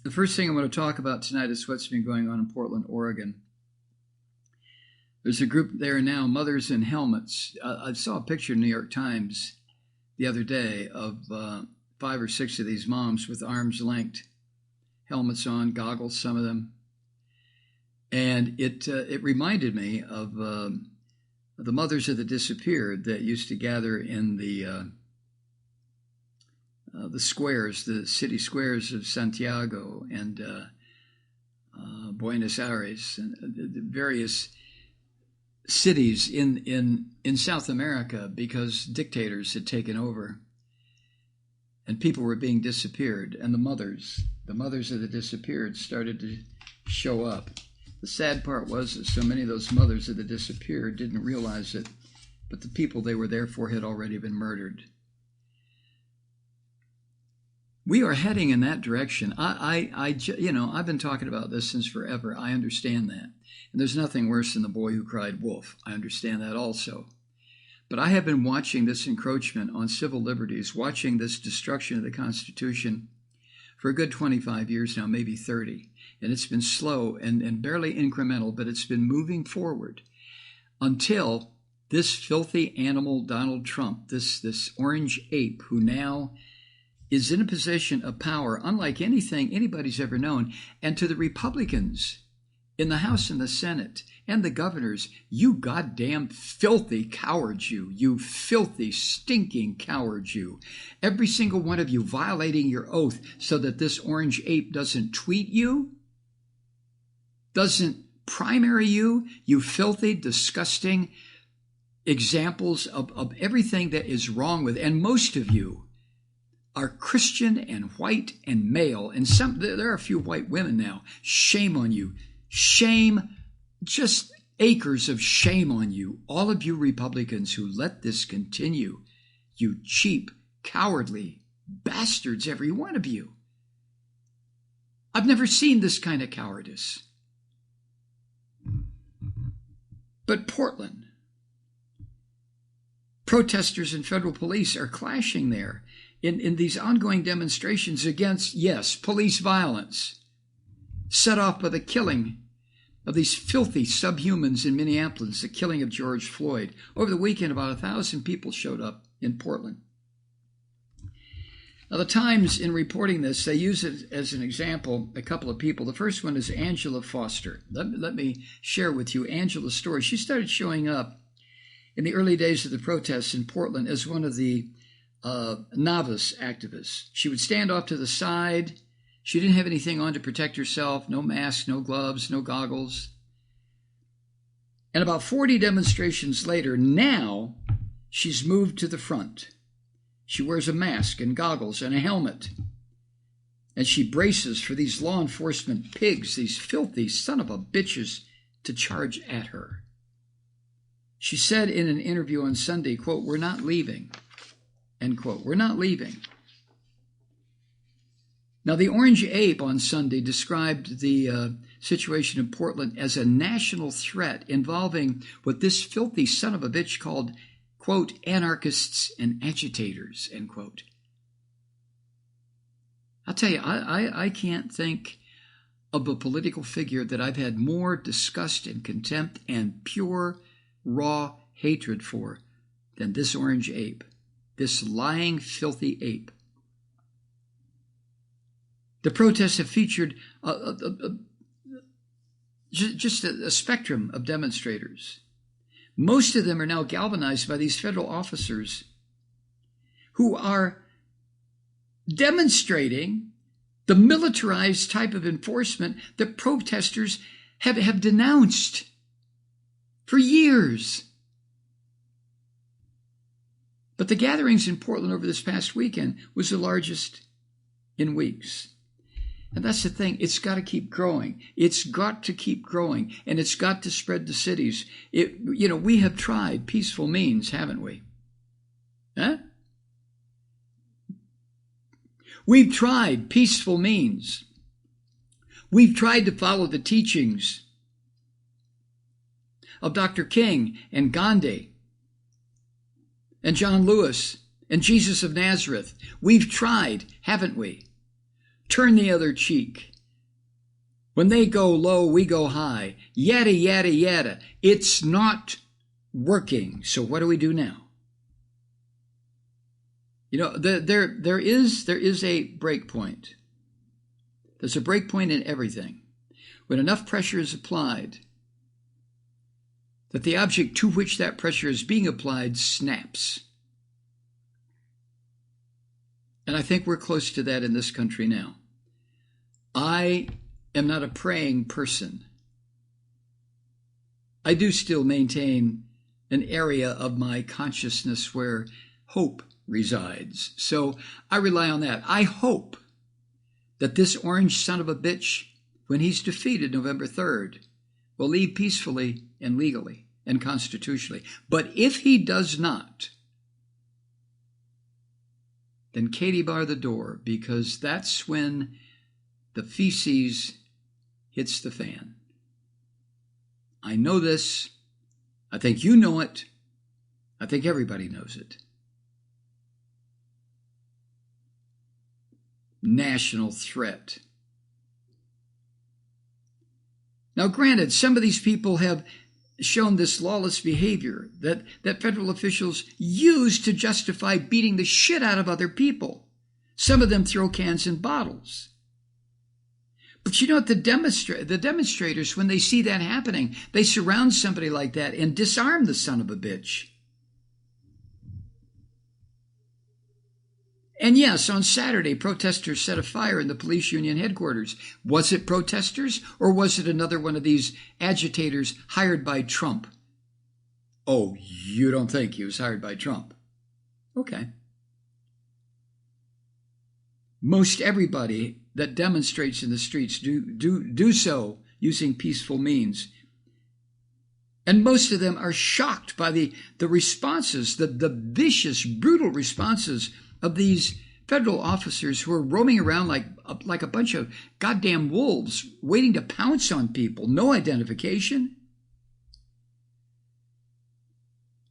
The first thing I want to talk about tonight is what's been going on in Portland, Oregon. There's a group there now, Mothers in Helmets. I saw a picture in the New York Times the other day of 5 or 6 of these moms with arms linked, helmets on, goggles, some of them. And it reminded me of the mothers of the disappeared that used to gather in the squares, the city squares of Santiago and Buenos Aires, and the various cities in South America, because dictators had taken over and people were being disappeared, and the mothers of the disappeared started to show up. The sad part was that so many of those mothers of the disappeared didn't realize it, but the people they were there for had already been murdered. We are heading in that direction. I've been talking about this since forever. I understand that. And there's nothing worse than the boy who cried wolf. I understand that also. But I have been watching this encroachment on civil liberties, watching this destruction of the Constitution for a good 25 years now, maybe 30. And it's been slow and barely incremental, but it's been moving forward until this filthy animal, Donald Trump, this orange ape who now is in a position of power unlike anything anybody's ever known. And to the Republicans in the House and the Senate and the governors, you goddamn filthy cowards, you filthy, stinking cowards, you. Every single one of you violating your oath so that this orange ape doesn't tweet you, doesn't primary you, you filthy, disgusting examples of everything that is wrong with, and most of you are Christian and white and male, and there are a few white women now. Shame on you. Shame, just acres of shame on you. All of you Republicans who let this continue. You cheap, cowardly bastards, every one of you. I've never seen this kind of cowardice. But Portland, protesters and federal police are clashing there in these ongoing demonstrations against, yes, police violence, set off by the killing of these filthy subhumans in Minneapolis, the killing of George Floyd. Over the weekend, about 1,000 people showed up in Portland. Now, the Times, in reporting this, they use it as an example, a couple of people. The first one is Angela Foster. Let me share with you Angela's story. She started showing up in the early days of the protests in Portland as one of the novice activists. She would stand off to the side. She didn't have anything on to protect herself, no mask, no gloves, no goggles. And about 40 demonstrations later, now she's moved to the front. She wears a mask and goggles and a helmet. And she braces for these law enforcement pigs, these filthy son of a bitches, to charge at her. She said in an interview on Sunday, quote, "We're not leaving," end quote. We're not leaving. Now, the Orange Ape on Sunday described the situation in Portland as a national threat involving what this filthy son of a bitch called, quote, "anarchists and agitators," end quote. I'll tell you, I can't think of a political figure that I've had more disgust and contempt and pure, raw hatred for than this Orange Ape, this lying, filthy ape. The protests have featured just a spectrum of demonstrators. Most of them are now galvanized by these federal officers who are demonstrating the militarized type of enforcement that protesters have denounced for years. But the gatherings in Portland over this past weekend was the largest in weeks. And that's the thing. It's got to keep growing. It's got to keep growing, and it's got to spread to cities. We have tried peaceful means, haven't we? Huh? We've tried peaceful means. We've tried to follow the teachings of Dr. King and Gandhi and John Lewis and Jesus of Nazareth. We've tried, haven't we? Turn the other cheek. When they go low, we go high. Yada, yada, yada. It's not working. So what do we do now? There is a break point. There's a break point in everything. When enough pressure is applied, that the object to which that pressure is being applied snaps. And I think we're close to that in this country now. I am not a praying person. I do still maintain an area of my consciousness where hope resides. So I rely on that. I hope that this orange son of a bitch, when he's defeated November 3rd, will leave peacefully and legally and constitutionally. But if he does not, then Katie bar the door, because that's when the feces hits the fan. I know this. I think you know it. I think everybody knows it. National threat. Now, granted, some of these people have shown this lawless behavior that federal officials use to justify beating the shit out of other people. Some of them throw cans and bottles. But you know what? The demonstrators, when they see that happening, they surround somebody like that and disarm the son of a bitch. And yes, on Saturday, protesters set a fire in the police union headquarters. Was it protesters, or was it another one of these agitators hired by Trump? Oh, you don't think he was hired by Trump? Okay. Most everybody that demonstrates in the streets do so using peaceful means. And most of them are shocked by the responses, the vicious, brutal responses of these federal officers who are roaming around like a bunch of goddamn wolves waiting to pounce on people. No identification.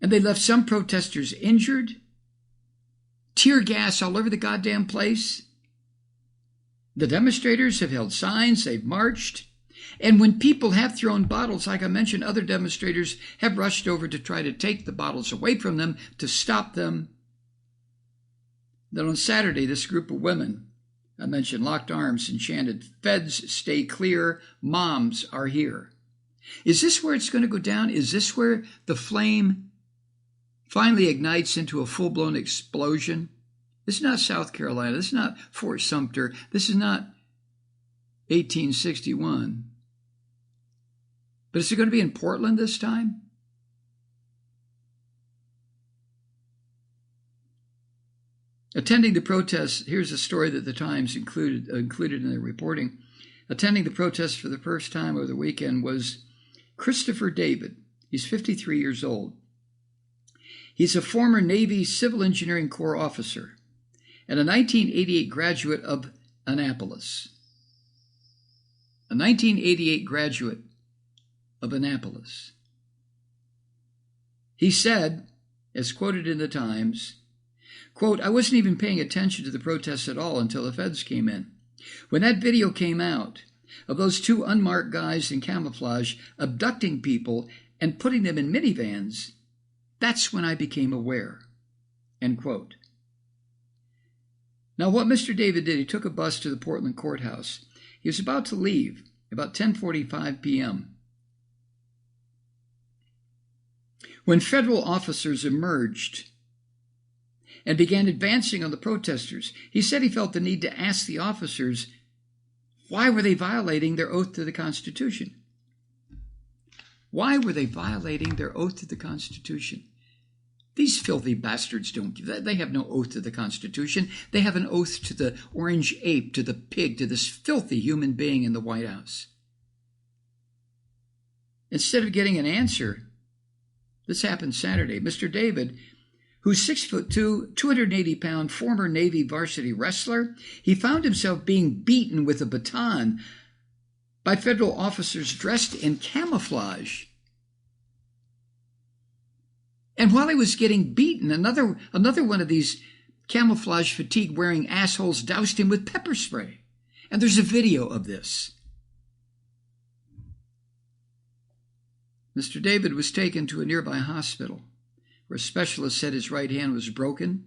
And they left some protesters injured. Tear gas all over the goddamn place. The demonstrators have held signs, they've marched. And when people have thrown bottles, like I mentioned, other demonstrators have rushed over to try to take the bottles away from them, to stop them. Then on Saturday, this group of women, I mentioned, locked arms and chanted, "Feds, stay clear, moms are here." Is this where it's going to go down? Is this where the flame finally ignites into a full-blown explosion? This is not South Carolina. This is not Fort Sumter. This is not 1861. But is it going to be in Portland this time? Attending the protests, here's a story that the Times included in their reporting. Attending the protests for the first time over the weekend was Christopher David. He's 53 years old. He's a former Navy Civil Engineering Corps officer and a 1988 graduate of Annapolis. A 1988 graduate of Annapolis. He said, as quoted in the Times, quote, "I wasn't even paying attention to the protests at all until the feds came in. When that video came out of those two unmarked guys in camouflage abducting people and putting them in minivans, that's when I became aware." End quote. Now, what Mr. David did, he took a bus to the Portland courthouse. He was about to leave, about 10:45 p.m. when federal officers emerged and began advancing on the protesters. He said he felt the need to ask the officers, why were they violating their oath to the Constitution? Why were they violating their oath to the Constitution? These filthy bastards they have no oath to the Constitution. They have an oath to the orange ape, to the pig, to this filthy human being in the White House. Instead of getting an answer, this happened Saturday. Mr. David, who's 6'2", 280-pound former Navy varsity wrestler, he found himself being beaten with a baton by federal officers dressed in camouflage. And while he was getting beaten, another one of these camouflage fatigue-wearing assholes doused him with pepper spray. And there's a video of this. Mr. David was taken to a nearby hospital, where specialists said his right hand was broken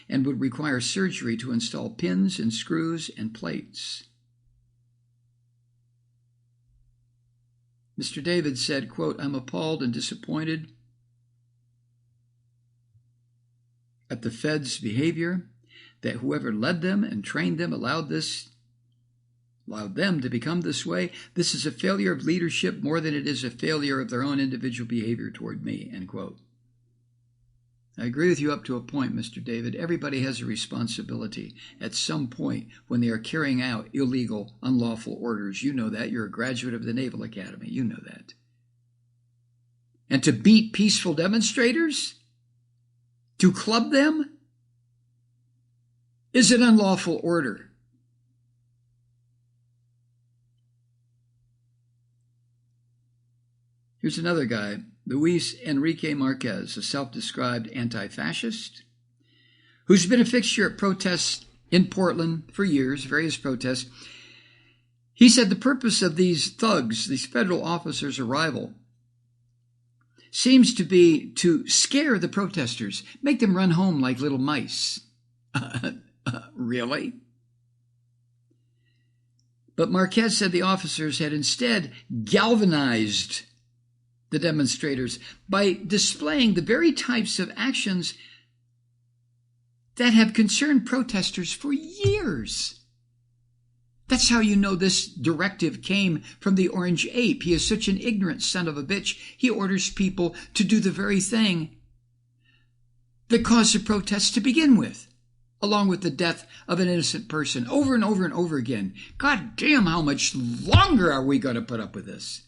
and would require surgery to install pins and screws and plates. Mr. David said, quote, "I'm appalled and disappointed at the Fed's behavior, that whoever led them and trained them allowed them to become this way. This is a failure of leadership more than it is a failure of their own individual behavior toward me," end quote. I agree with you up to a point, Mr. David. Everybody has a responsibility at some point when they are carrying out illegal, unlawful orders. You know that. You're a graduate of the Naval Academy. You know that. And to beat peaceful demonstrators, to club them, is an unlawful order. Here's another guy, Luis Enrique Marquez, a self-described anti-fascist, who's been a fixture at protests in Portland for years, various protests. He said the purpose of these thugs, these federal officers' arrival, seems to be to scare the protesters, make them run home like little mice. Really? But Marquez said the officers had instead galvanized the demonstrators by displaying the very types of actions that have concerned protesters for years. That's how you know this directive came from the orange ape. He is such an ignorant son of a bitch. He orders people to do the very thing that caused the protests to begin with, along with the death of an innocent person over and over and over again. God damn, how much longer are we going to put up with this?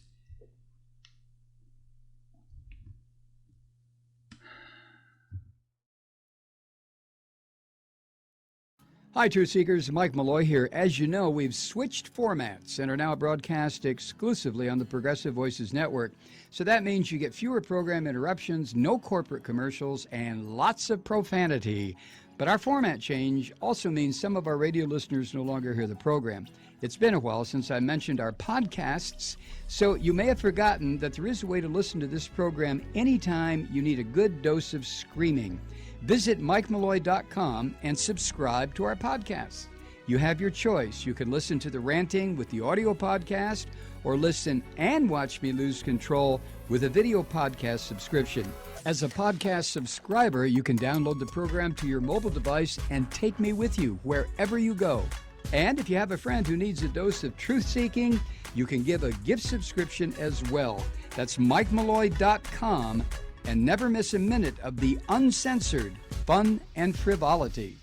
Hi, Truth Seekers. Mike Malloy here. As you know, we've switched formats and are now broadcast exclusively on the Progressive Voices Network. So that means you get fewer program interruptions, no corporate commercials, and lots of profanity. But our format change also means some of our radio listeners no longer hear the program. It's been a while since I mentioned our podcasts, so you may have forgotten that there is a way to listen to this program anytime you need a good dose of screaming. Visit MikeMalloy.com and subscribe to our podcasts. You have your choice. You can listen to The Ranting with the audio podcast or listen and watch me lose control with a video podcast subscription. As a podcast subscriber, you can download the program to your mobile device and take me with you wherever you go. And if you have a friend who needs a dose of truth-seeking, you can give a gift subscription as well. That's MikeMalloy.com. And never miss a minute of the uncensored fun and frivolity.